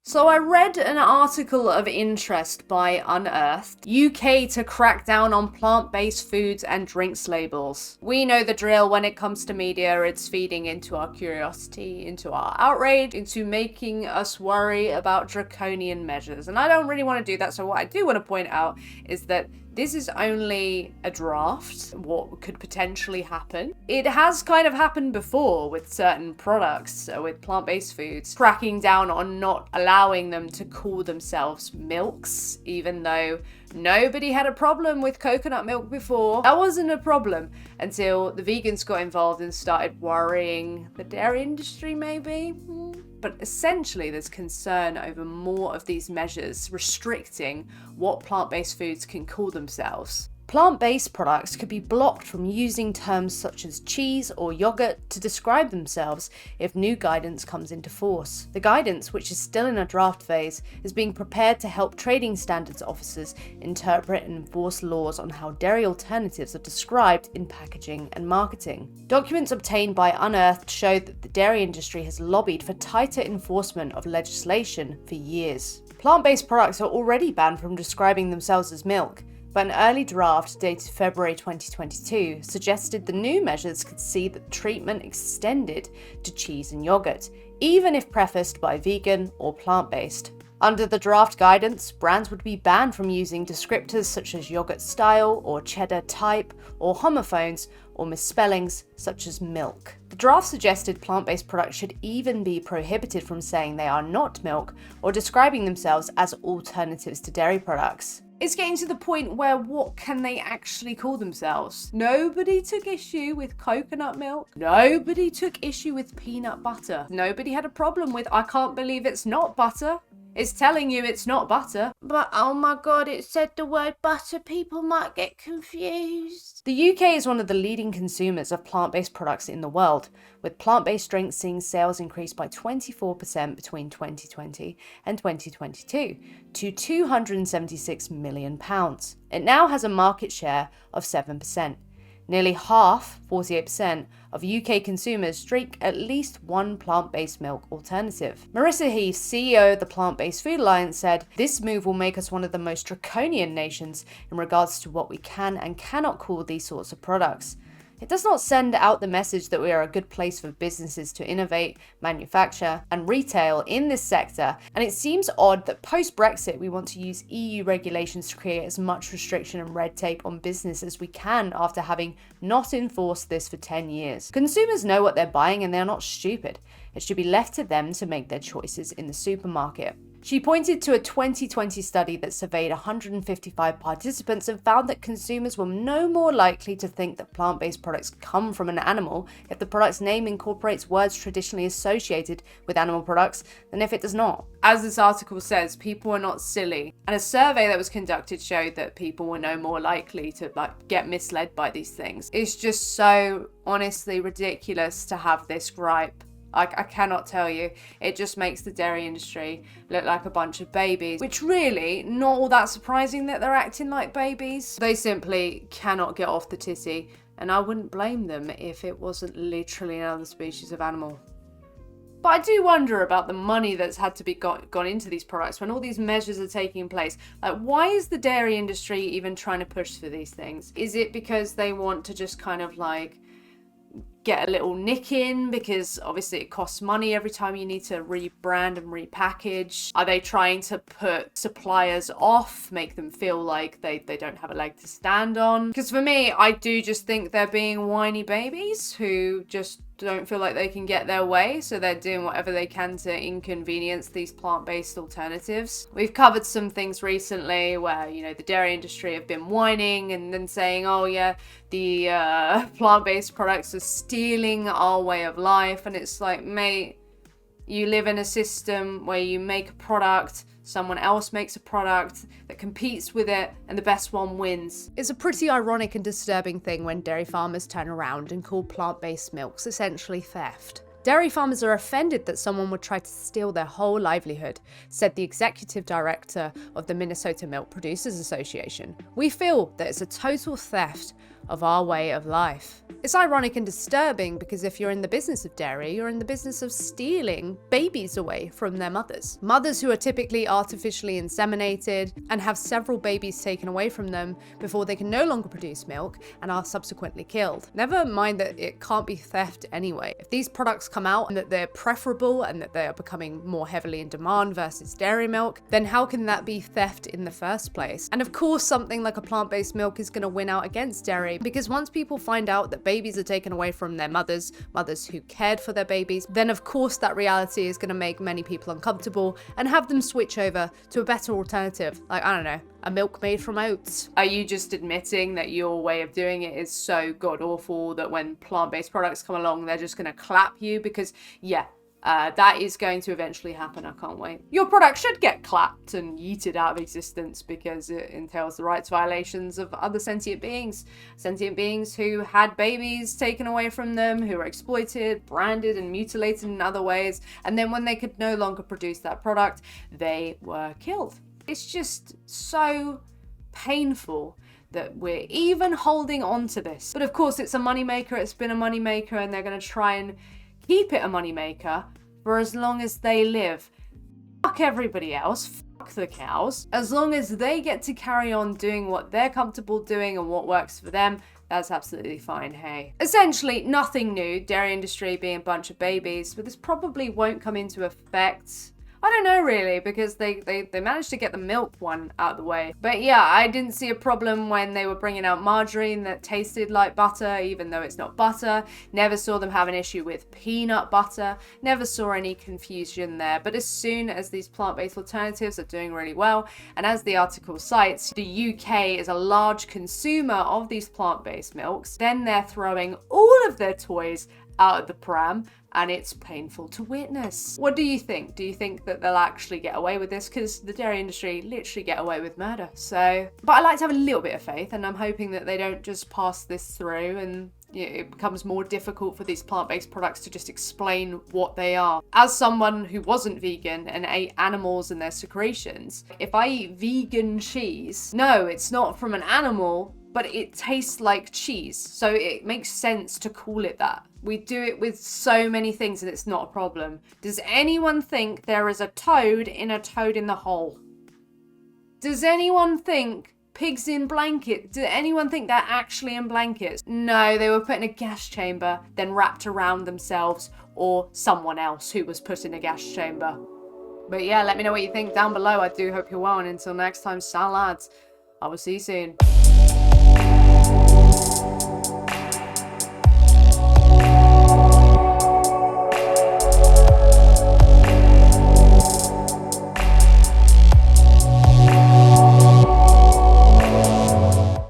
So I read an article of interest by Unearthed, UK to crack down on plant-based foods and drinks labels. We know the drill when it comes to media. It's feeding into our curiosity, into our outrage, into making us worry about draconian measures. And I don't really want to do that, so what I do want to point out is that this is only a draft, what could potentially happen. It has kind of happened before with certain products, with plant-based foods, cracking down on not allowing them to call themselves milks, even though nobody had a problem with coconut milk before. That wasn't a problem until the vegans got involved and started worrying the dairy industry, maybe? But essentially there's concern over more of these measures restricting what plant-based foods can call themselves. Plant-based products could be blocked from using terms such as cheese or yogurt to describe themselves if new guidance comes into force. The guidance, which is still in a draft phase, is being prepared to help trading standards officers interpret and enforce laws on how dairy alternatives are described in packaging and marketing. Documents obtained by Unearthed show that the dairy industry has lobbied for tighter enforcement of legislation for years. Plant-based products are already banned from describing themselves as milk, but an early draft dated February 2022 suggested the new measures could see the treatment extended to cheese and yogurt, even if prefaced by vegan or plant-based. Under the draft guidance, brands would be banned from using descriptors such as yogurt style or cheddar type, or homophones or misspellings such as milk. The draft suggested plant-based products should even be prohibited from saying they are not milk or describing themselves as alternatives to dairy products. It's getting to the point where what can they actually call themselves? Nobody took issue with coconut milk. Nobody took issue with peanut butter. Nobody had a problem with, I can't believe it's not butter. It's telling you it's not butter. But oh my god, it said the word butter, people might get confused. The UK is one of the leading consumers of plant-based products in the world, with plant-based drinks seeing sales increase by 24% between 2020 and 2022 to £276 million. It now has a market share of 7%. Nearly half, 48%, of UK consumers drink at least one plant-based milk alternative. Marissa Heath, CEO of the Plant-Based Food Alliance, said, "This move will make us one of the most draconian nations in regards to what we can and cannot call these sorts of products. It does not send out the message that we are a good place for businesses to innovate, manufacture, and retail in this sector, and it seems odd that post-Brexit we want to use EU regulations to create as much restriction and red tape on business as we can after having not enforced this for 10 years. Consumers know what they're buying and they're not stupid. It should be left to them to make their choices in the supermarket." She pointed to a 2020 study that surveyed 155 participants and found that consumers were no more likely to think that plant-based products come from an animal if the product's name incorporates words traditionally associated with animal products than if it does not. As this article says, people are not silly. And a survey that was conducted showed that people were no more likely to get misled by these things. It's just so honestly ridiculous to have this gripe. I cannot tell you. It just makes the dairy industry look like a bunch of babies, which really, not all that surprising that they're acting like babies. They simply cannot get off the titty, and I wouldn't blame them if it wasn't literally another species of animal. But I do wonder about the money that's had to be gone into these products when all these measures are taking place. Like, why is the dairy industry even trying to push for these things? Is it because they want to just kind of get a little nick in because obviously it costs money every time you need to rebrand and repackage? Are they trying to put suppliers off, make them feel like they don't have a leg to stand on? Because for me, I do just think they're being whiny babies who just don't feel like they can get their way, so they're doing whatever they can to inconvenience these plant-based alternatives. We've covered some things recently where, the dairy industry have been whining and then saying, oh yeah, the plant-based products are stealing our way of life, and it's like, mate, you live in a system where you make a product, someone else makes a product that competes with it, and the best one wins. It's a pretty ironic and disturbing thing when dairy farmers turn around and call plant-based milks essentially theft. Dairy farmers are offended that someone would try to steal their whole livelihood, said the executive director of the Minnesota Milk Producers Association. "We feel that it's a total theft of our way of life. It's ironic and disturbing because if you're in the business of dairy, you're in the business of stealing babies away from their mothers. Mothers who are typically artificially inseminated and have several babies taken away from them before they can no longer produce milk and are subsequently killed. Never mind that it can't be theft anyway. If these products come out and that they're preferable and that they are becoming more heavily in demand versus dairy milk, then how can that be theft in the first place? And of course, something like a plant-based milk is going to win out against dairy, because once people find out that babies are taken away from their mothers who cared for their babies, then of course that reality is going to make many people uncomfortable and have them switch over to a better alternative, like, I don't know, a milk made from oats. Are you just admitting that your way of doing it is so god awful that when plant-based products come along, they're just going to clap you? Because yeah, that is going to eventually happen. I can't wait. Your product should get clapped and yeeted out of existence because it entails the rights violations of other sentient beings. Sentient beings who had babies taken away from them, who were exploited, branded, and mutilated in other ways. And then when they could no longer produce that product, they were killed. It's just so painful that we're even holding on to this. But of course, it's a moneymaker. It's been a moneymaker, and they're going to try and keep it a moneymaker for as long as they live. Fuck everybody else. Fuck the cows. As long as they get to carry on doing what they're comfortable doing and what works for them, that's absolutely fine, hey. Essentially, nothing new, dairy industry being a bunch of babies, but this probably won't come into effect. I don't know really, because they managed to get the milk one out of the way. But yeah, I didn't see a problem when they were bringing out margarine that tasted like butter, even though it's not butter. Never saw them have an issue with peanut butter. Never saw any confusion there. But as soon as these plant-based alternatives are doing really well, and as the article cites, the UK is a large consumer of these plant-based milks, then they're throwing all of their toys out of the pram, and it's painful to witness. What do you think? Do you think that they'll actually get away with this? Because the dairy industry literally get away with murder. So, but I like to have a little bit of faith, and I'm hoping that they don't just pass this through and it becomes more difficult for these plant-based products to just explain what they are. As someone who wasn't vegan and ate animals and their secretions, if I eat vegan cheese, no, it's not from an animal, but it tastes like cheese. So it makes sense to call it that. We do it with so many things and it's not a problem. Does anyone think there is a toad in the hole? Does anyone think pigs in blankets? Did anyone think they're actually in blankets? No, they were put in a gas chamber, then wrapped around themselves or someone else who was put in a gas chamber. But yeah, let me know what you think down below. I do hope you're well, and until next time, salads. I will see you soon.